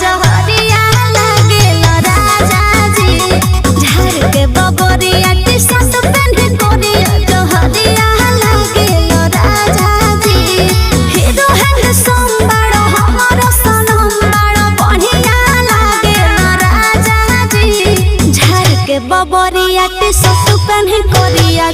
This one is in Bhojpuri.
जहरिया लागेला राजा जी झाड़ के बबरिया टी शर्ट पहन कोरिया जहरिया लागेला राजा जी हीरो हैंडसम बड़ो हमरो सनम बड़ो बढ़िया लागेला राजा जी झाड़ के बबरिया टी शर्ट पहन कोरिया